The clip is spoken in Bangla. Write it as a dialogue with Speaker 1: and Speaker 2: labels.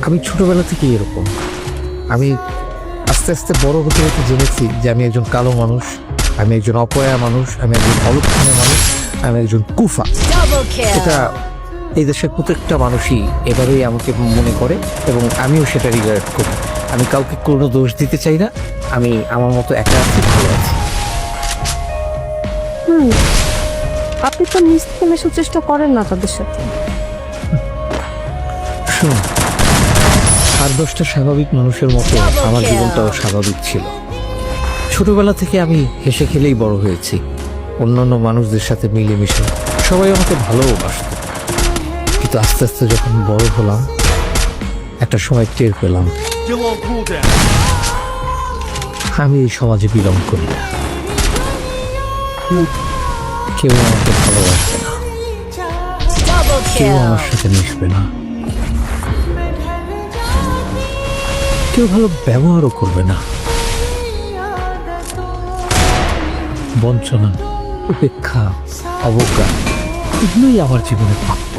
Speaker 1: আমি ছোটবেলা থেকে এরকম। আমি আস্তে আস্তে বড় হতে হতে জেনেছি যে আমি একজন কালো মানুষ, আমি একজন অপয়া মানুষ, আমি একজন অলক্ষণে মানুষ, আমি একজন কুফা। এটা এই দেশের প্রত্যেকটা মানুষই এভাবেই আমাকে মনে করে এবং আমিও সেটা রিগ্রেট করি। আমি কাউকে কোনো দোষ দিতে চাই না, আমি আমার মতো একা আছি, ভালো আছি।
Speaker 2: আপনি তো নিজ থেকে মেশার চেষ্টা করেন না তাদের সাথে।
Speaker 1: শুনুন, আর 10টা স্বাভাবিক মানুষের মতো আমার জীবনটাও স্বাভাবিক ছিল। ছোটবেলা থেকে আমি হেসে খেলেই বড় হয়েছি, অন্যান্য মানুষদের সাথে মিলেমিশে সবাই আমাকে ভালোবাসত। কিন্তু আস্তে আস্তে যখন বড় হলাম, একটা সময় টের পেলাম আমি এই সমাজে বিলং করি না। কেউ আমাকে ভালোবাসবে না, কেউ আমার সাথে মিশবে না, কেউ ভালো ব্যবহারও করবে না। বঞ্চনা, উপেক্ষা, অবজ্ঞা এগুলোই আমার জীবনের প্রাপ্য।